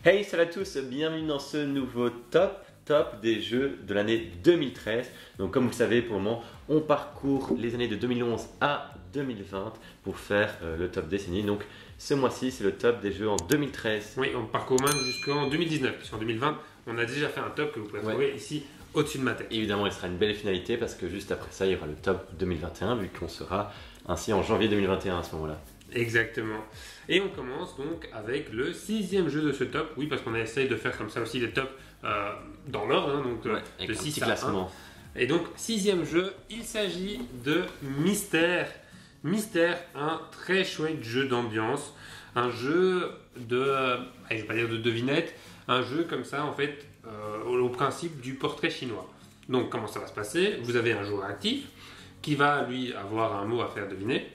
Hey, salut à tous, bienvenue dans ce nouveau top des jeux de l'année 2013. Donc comme vous le savez, pour le moment, on parcourt les années de 2011 à 2020 pour faire le top décennie. Donc ce mois-ci, c'est le top des jeux en 2013. Oui, on parcourt même jusqu'en 2019, puisqu'en 2020, on a déjà fait un top que vous pouvez trouver ici au-dessus de ma tête. Évidemment, il sera une belle finalité parce que juste après ça, il y aura le top 2021, vu qu'on sera ainsi en janvier 2021 à ce moment-là. Exactement. Et on commence donc avec le 6e jeu de ce top. Oui, parce qu'on essaye de faire comme ça aussi des tops dans l'ordre, hein, donc de 6 à 1. Et donc, 6e jeu, il s'agit de Mystère. Mystère, un très chouette jeu d'ambiance. Un jeu de, je vais pas dire de devinette, un jeu comme ça, en fait, au principe du portrait chinois. Donc, comment ça va se passer? Vous avez un joueur actif qui va, lui, avoir un mot à faire deviner.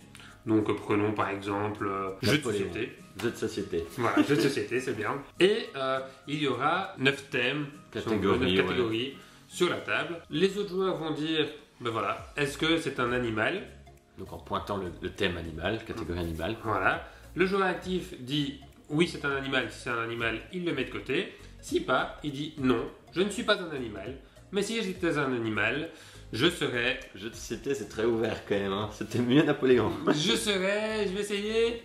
Donc prenons par exemple jeu de société. Jeu de société. Voilà, jeu de société, c'est bien. Et il y aura 9 thèmes, 9 catégories sur la table. Les autres joueurs vont dire, ben voilà, est-ce que c'est un animal? Donc en pointant le thème animal, catégorie animal. Voilà. Le joueur actif dit, oui c'est un animal, si c'est un animal, il le met de côté. Si pas, il dit, non, je ne suis pas un animal, mais si j'étais un animal, je serais... Jeu de société, c'est très ouvert quand même, hein. C'était mieux Napoléon. je vais essayer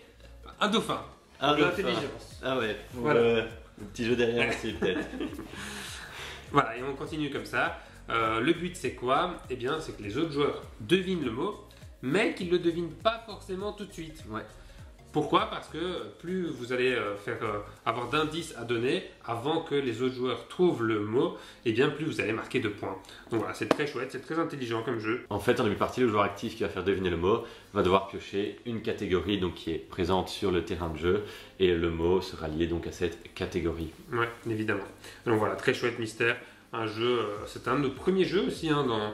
un dauphin. Un dauphin. L'intelligence. Ah ouais, voilà. Le petit jeu derrière aussi peut-être. Voilà, et on continue comme ça. Le but c'est quoi? Eh bien, c'est que les autres joueurs devinent le mot, mais qu'ils ne le devinent pas forcément tout de suite. Ouais. Pourquoi? Parce que plus vous allez avoir d'indices à donner avant que les autres joueurs trouvent le mot, et bien plus vous allez marquer de points. Donc voilà, c'est très chouette, c'est très intelligent comme jeu. En fait, en début de partie, le joueur actif qui va faire deviner le mot va devoir piocher une catégorie donc, qui est présente sur le terrain de jeu, et le mot sera lié donc à cette catégorie. Ouais, évidemment. Donc voilà, très chouette Mystère. Un jeu, c'est un de nos premiers jeux aussi hein, dans...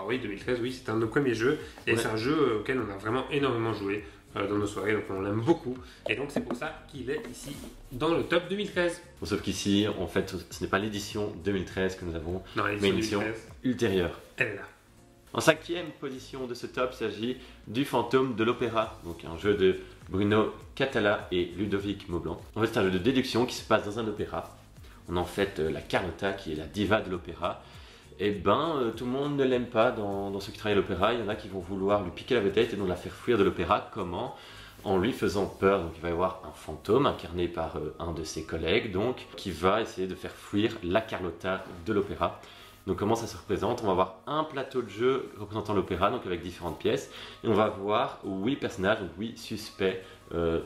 oui, 2013, oui, c'est un de nos premiers jeux, et c'est un jeu auquel on a vraiment énormément joué dans nos soirées, donc on l'aime beaucoup, et donc c'est pour ça qu'il est ici dans le top 2013. Bon, sauf qu'ici, en fait, ce n'est pas l'édition 2013 que nous avons, mais une édition ultérieure. Elle est là. En 5e position de ce top, il s'agit du Fantôme de l'Opéra, donc un jeu de Bruno Catala et Ludovic Maublanc. En fait, c'est un jeu de déduction qui se passe dans un opéra. On a en fait la Carlotta qui est la diva de l'opéra. Et tout le monde ne l'aime pas dans ceux qui travaillent à l'opéra. Il y en a qui vont vouloir lui piquer la vedette et donc la faire fuir de l'opéra. Comment? En lui faisant peur. Donc il va y avoir un fantôme incarné par un de ses collègues donc, qui va essayer de faire fuir la Carlotta de l'opéra. Donc comment ça se représente? On va avoir un plateau de jeu représentant l'opéra, donc avec différentes pièces. Et on va voir 8 personnages, donc 8 suspects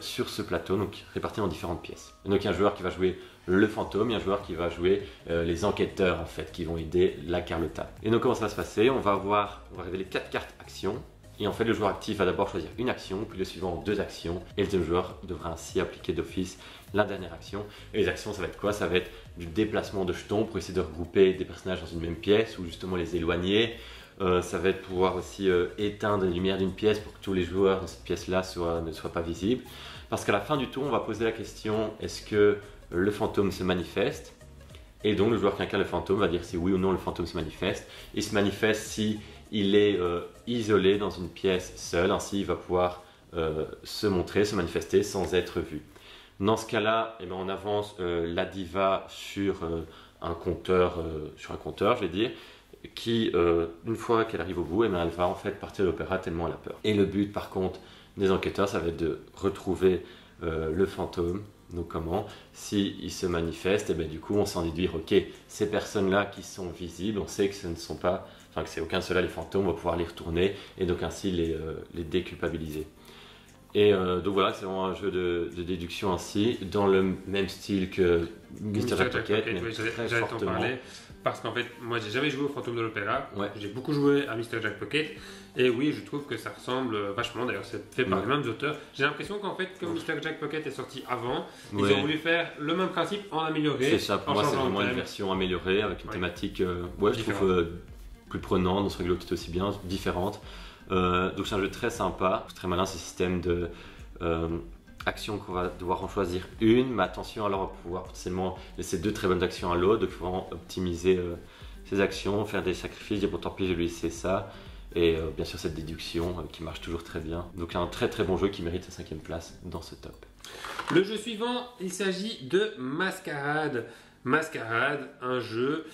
sur ce plateau, donc répartis en différentes pièces. Et donc il y a un joueur qui va jouer le fantôme, il y a un joueur qui va jouer les enquêteurs en fait, qui vont aider la Carlotta. Et donc comment ça va se passer? On va révéler 4 cartes actions. Et en fait, le joueur actif va d'abord choisir une action, puis le suivant 2 actions. Et le deuxième joueur devra ainsi appliquer d'office la dernière action. Et les actions, ça va être quoi? Ça va être du déplacement de jetons pour essayer de regrouper des personnages dans une même pièce ou justement les éloigner. Ça va être pouvoir aussi éteindre les lumières d'une pièce pour que tous les joueurs dans cette pièce-là ne soient pas visibles. Parce qu'à la fin du tour, on va poser la question, est-ce que le fantôme se manifeste? Et donc le joueur qui incarne le fantôme va dire si oui ou non le fantôme se manifeste. Il se manifeste si il est isolé dans une pièce seule, ainsi il va pouvoir se montrer, se manifester sans être vu. Dans ce cas-là, on avance la diva sur un compteur, je vais dire, qui, une fois qu'elle arrive au bout, elle va en fait partir de l'opéra tellement elle a peur. Et le but par contre des enquêteurs, ça va être de retrouver le fantôme. Donc comment? S'il se manifeste, du coup on s'en déduit, ok, ces personnes-là qui sont visibles, on sait que ce ne sont pas, que c'est aucun de ceux-là les fantômes, on va pouvoir les retourner et donc ainsi les déculpabiliser. Et donc voilà, c'est vraiment un jeu de déduction ainsi, dans le même style que Mr. Jack Pocket, mais très fortement. Parce qu'en fait, moi j'ai jamais joué au Fantôme de l'Opéra, j'ai beaucoup joué à Mr. Jack Pocket, et oui, je trouve que ça ressemble vachement, d'ailleurs c'est fait par les mêmes auteurs. J'ai l'impression qu'en fait, comme Mr. Jack Pocket est sorti avant, ils ont voulu faire le même principe en amélioré. C'est ça, pour moi c'est vraiment une version améliorée, avec une thématique, je trouve plus prenante, dans ce règle tout aussi bien, différente. Donc c'est un jeu très sympa, très malin, ce système de actions qu'on va devoir en choisir une, mais attention, alors on va pouvoir potentiellement laisser 2 très bonnes actions à l'autre, donc il faut vraiment optimiser ses actions, faire des sacrifices, dire bon tant pis je vais lui laisser ça, et bien sûr cette déduction qui marche toujours très bien. Donc un très très bon jeu qui mérite sa 5e place dans ce top. Le jeu suivant, il s'agit de Mascarade. Mascarade, un jeu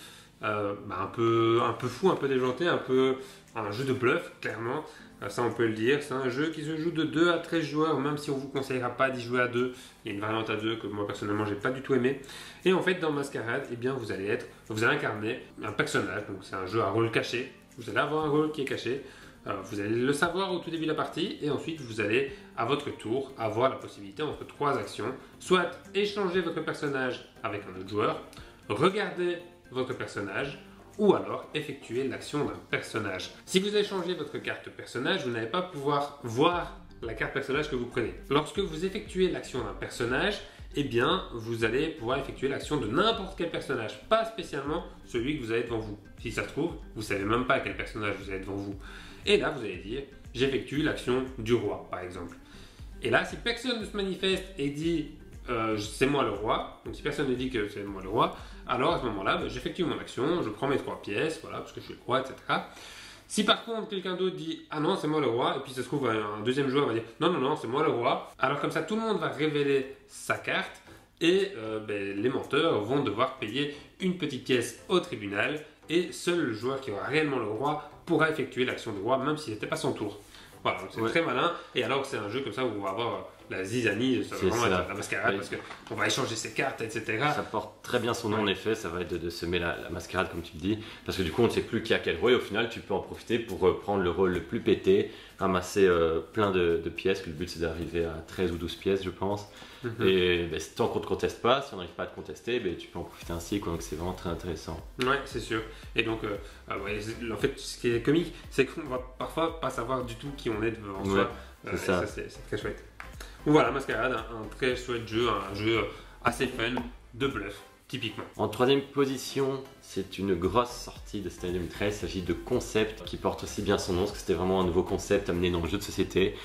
un peu fou, un peu déjanté, un jeu de bluff, clairement. Ça, on peut le dire. C'est un jeu qui se joue de 2 à 13 joueurs, même si on ne vous conseillera pas d'y jouer à 2. Il y a une variante à 2 que moi, personnellement, j'ai pas du tout aimé. Et en fait, dans Mascarade, eh bien, vous allez incarner un personnage. Donc, c'est un jeu à rôle caché. Vous allez avoir un rôle qui est caché. Vous allez le savoir au tout début de la partie. Et ensuite, vous allez, à votre tour, avoir la possibilité entre 3 actions. Soit échanger votre personnage avec un autre joueur, regarder votre personnage, ou alors effectuer l'action d'un personnage. Si vous échangez votre carte personnage, vous n'allez pas pouvoir voir la carte personnage que vous prenez. Lorsque vous effectuez l'action d'un personnage, eh bien, vous allez pouvoir effectuer l'action de n'importe quel personnage, pas spécialement celui que vous avez devant vous. Si ça se trouve, vous ne savez même pas quel personnage vous avez devant vous. Et là, vous allez dire, j'effectue l'action du roi, par exemple. Et là, si personne ne se manifeste et dit c'est moi le roi, donc si personne ne dit que c'est moi le roi, alors à ce moment-là, j'effectue mon action, je prends mes 3 pièces, voilà, parce que je suis le roi, etc. Si par contre quelqu'un d'autre dit ah non, c'est moi le roi, et puis ça se trouve un deuxième joueur va dire non, non, non, c'est moi le roi, alors comme ça tout le monde va révéler sa carte et les menteurs vont devoir payer une petite pièce au tribunal et seul le joueur qui aura réellement le roi pourra effectuer l'action du roi, même si ce n'était pas son tour. Voilà, c'est très malin. Et alors que c'est un jeu comme ça où on va avoir la zizanie, ça va vraiment être la mascarade, parce qu'on va échanger ses cartes, etc. Ça porte très bien son nom en effet, ça va être de semer la mascarade comme tu le dis, parce que du coup on ne sait plus qui a quel rôle et au final tu peux en profiter pour prendre le rôle le plus pété, ramasser plein de pièces, que le but c'est d'arriver à 13 ou 12 pièces je pense. Et tant qu'on ne te conteste pas, si on n'arrive pas à te contester, tu peux en profiter ainsi, quoi. Donc c'est vraiment très intéressant. Ouais, c'est sûr. Et donc, en fait, ce qui est comique, c'est qu'on va parfois pas savoir du tout qui on est devant soi. C'est ça. C'est très chouette. Donc voilà, Mascarade, un très chouette jeu, un jeu assez fun, de bluff, typiquement. En troisième position, c'est une grosse sortie de cette année 2013. Il s'agit de Concept, qui porte aussi bien son nom, parce que c'était vraiment un nouveau concept amené dans le jeu de société.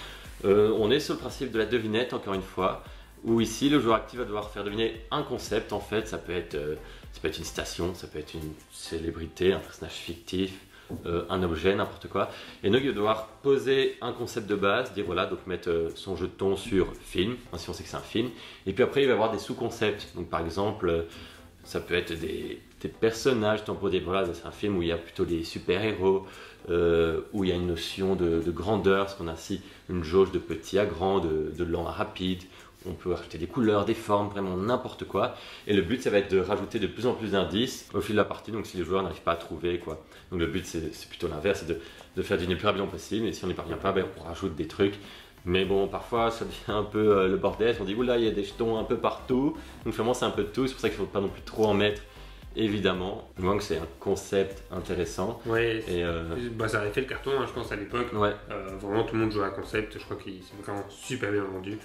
On est sur le principe de la devinette, encore une fois, où ici le joueur actif va devoir faire deviner un concept. En fait, ça peut être une station, ça peut être une célébrité, un personnage fictif, un objet, n'importe quoi. Et donc il va devoir poser un concept de base, dire voilà, donc mettre son jeton sur film, si on sait que c'est un film. Et puis après il va y avoir des sous-concepts. Donc par exemple, ça peut être des personnages, pour dire voilà, c'est un film où il y a plutôt des super-héros, où il y a une notion de grandeur, parce qu'on a ainsi une jauge de petit à grand, de lent à rapide. On peut rajouter des couleurs, des formes, vraiment n'importe quoi. Et le but, ça va être de rajouter de plus en plus d'indices au fil de la partie, donc si les joueurs n'arrivent pas à trouver, quoi. Donc le but, c'est plutôt l'inverse, c'est de faire deviner le plus rapidement possible. Et si on n'y parvient pas, on rajoute des trucs. Mais bon, parfois, ça devient un peu le bordel. On dit, oula, il y a des jetons un peu partout. Donc finalement, c'est un peu de tout. C'est pour ça qu'il ne faut pas non plus trop en mettre, évidemment. Du moins que c'est un concept intéressant. Ouais, ça avait fait le carton, je pense, à l'époque. Ouais. Vraiment, tout le monde jouait à concept. Je crois qu'il s'est vraiment super bien vendu.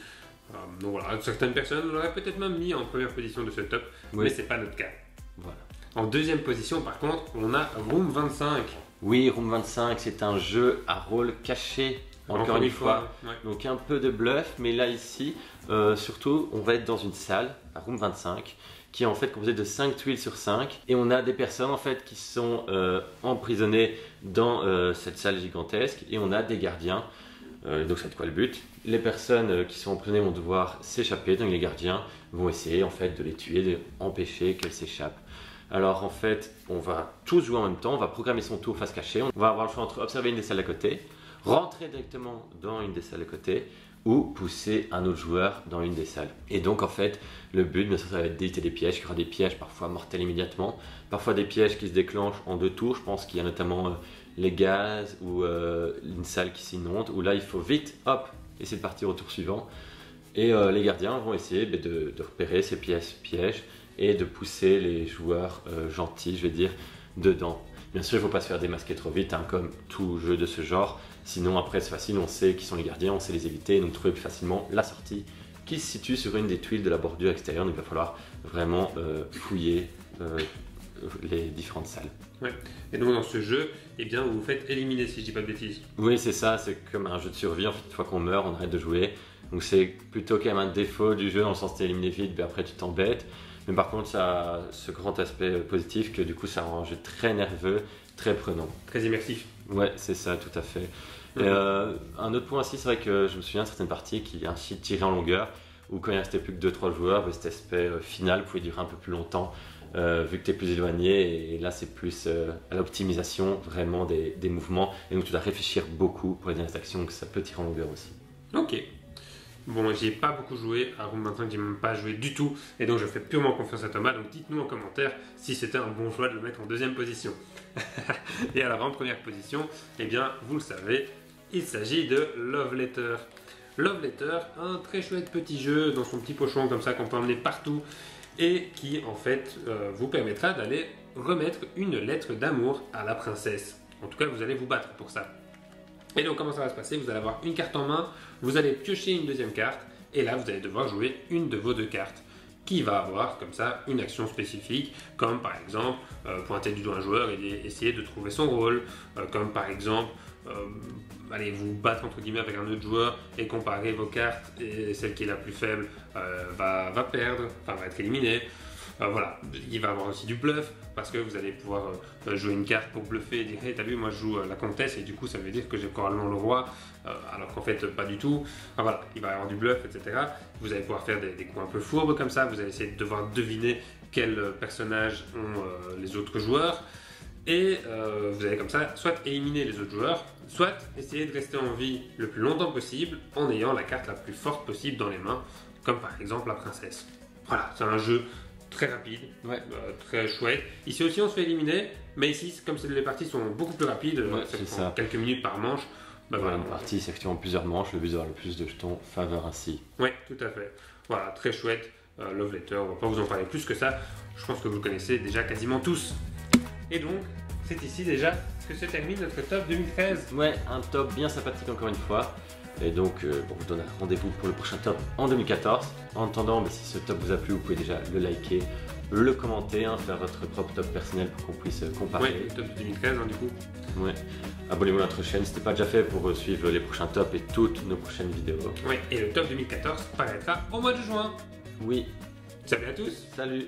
Donc voilà, certaines personnes l'auraient peut-être même mis en première position de ce top, mais c'est pas notre cas. Voilà. En deuxième position, par contre, on a Room 25. Oui, Room 25, c'est un jeu à rôle caché, encore une fois. Ouais. Donc un peu de bluff, mais là ici, surtout, on va être dans une salle, à Room 25, qui est en fait composée de 5 tuiles sur 5. Et on a des personnes en fait qui sont emprisonnées dans cette salle gigantesque, et on a des gardiens. Donc c'est quoi le but? Les personnes qui sont emprisonnées vont devoir s'échapper, donc les gardiens vont essayer en fait de les tuer, d'empêcher qu'elles s'échappent. Alors en fait, on va tous jouer en même temps, on va programmer son tour face cachée, on va avoir le choix entre observer une des salles à côté, rentrer directement dans une des salles à côté ou pousser un autre joueur dans une des salles. Et donc en fait, le but, bien sûr, ça va être d'éviter des pièges. Il y aura des pièges parfois mortels immédiatement, parfois des pièges qui se déclenchent en 2 tours. Je pense qu'il y a notamment les gaz ou une salle qui s'inonde, où là il faut vite, hop, essayer de partir au tour suivant. Et les gardiens vont essayer de repérer ces pièges et de pousser les joueurs gentils, je vais dire, dedans. Bien sûr, il ne faut pas se faire démasquer trop vite, comme tout jeu de ce genre. Sinon, après, c'est facile, on sait qui sont les gardiens, on sait les éviter, et donc trouver plus facilement la sortie qui se situe sur une des tuiles de la bordure extérieure. Donc, il va falloir vraiment fouiller les différentes salles. Ouais. Et donc, dans ce jeu, eh bien, vous vous faites éliminer, si je ne dis pas de bêtises. Oui, c'est ça, c'est comme un jeu de survie. En fait, une fois qu'on meurt, on arrête de jouer. Donc, c'est plutôt quand même un défaut du jeu, dans le sens que t'es éliminé vite, mais après, tu t'embêtes. Mais par contre, ça a ce grand aspect positif que du coup, ça rend un jeu très nerveux, très prenant. Très immersif. Ouais, c'est ça, tout à fait. Un autre point aussi, c'est vrai que je me souviens de certaines parties qui ainsi tiraient en longueur, où quand il restait plus que 2-3 joueurs, cet aspect final pouvait durer un peu plus longtemps, vu que tu es plus éloigné, et là c'est plus à l'optimisation vraiment des mouvements, et donc tu dois réfléchir beaucoup pour les dernières actions, que ça peut tirer en longueur aussi. Ok. Bon, j'y ai pas beaucoup joué, à Room 25 j'ai même pas joué du tout, et donc je fais purement confiance à Thomas, donc dites-nous en commentaire si c'était un bon choix de le mettre en deuxième position. Et alors en première position, eh bien vous le savez, il s'agit de Love Letter. Love Letter, un très chouette petit jeu dans son petit pochon comme ça qu'on peut emmener partout, et qui en fait vous permettra d'aller remettre une lettre d'amour à la princesse. En tout cas vous allez vous battre pour ça. Et donc comment ça va se passer? Vous allez avoir une carte en main, vous allez piocher une deuxième carte, et là vous allez devoir jouer une de vos deux cartes, qui va avoir comme ça une action spécifique, comme par exemple pointer du doigt un joueur et essayer de trouver son rôle, comme par exemple allez vous battre entre guillemets avec un autre joueur et comparer vos cartes, et celle qui est la plus faible va perdre, enfin va être éliminée. Voilà, il va y avoir aussi du bluff, parce que vous allez pouvoir jouer une carte pour bluffer et dire hey, t'as vu, moi je joue la comtesse, et du coup ça veut dire que j'ai probablement le roi, alors qu'en fait pas du tout. Enfin, voilà, il va y avoir du bluff, etc. Vous allez pouvoir faire des coups un peu fourbes comme ça, vous allez essayer de devoir deviner quel personnage ont les autres joueurs, et vous allez comme ça soit éliminer les autres joueurs, soit essayer de rester en vie le plus longtemps possible en ayant la carte la plus forte possible dans les mains, comme par exemple la princesse. Voilà, c'est un jeu très rapide, très chouette. Ici aussi on se fait éliminer, mais ici comme les parties sont beaucoup plus rapides, ça prend quelques minutes par manche. Voilà, une partie c'est effectivement plusieurs manches, le but d'avoir le plus de jetons faveur ainsi. Oui, tout à fait. Voilà, très chouette. Love Letter, on va pas vous en parler plus que ça, je pense que vous le connaissez déjà quasiment tous. Et donc, c'est ici déjà que se termine notre top 2013. Ouais, un top bien sympathique encore une fois. Et donc, on vous donne rendez-vous pour le prochain top en 2014. En attendant, si ce top vous a plu, vous pouvez déjà le liker, le commenter, faire votre propre top personnel pour qu'on puisse comparer. Ouais, le top de 2013 du coup. Ouais. Abonnez-vous à notre chaîne si ce n'est pas déjà fait pour suivre les prochains tops et toutes nos prochaines vidéos. Ouais, et le top 2014 paraîtra au mois de juin. Oui. Salut à tous. Salut.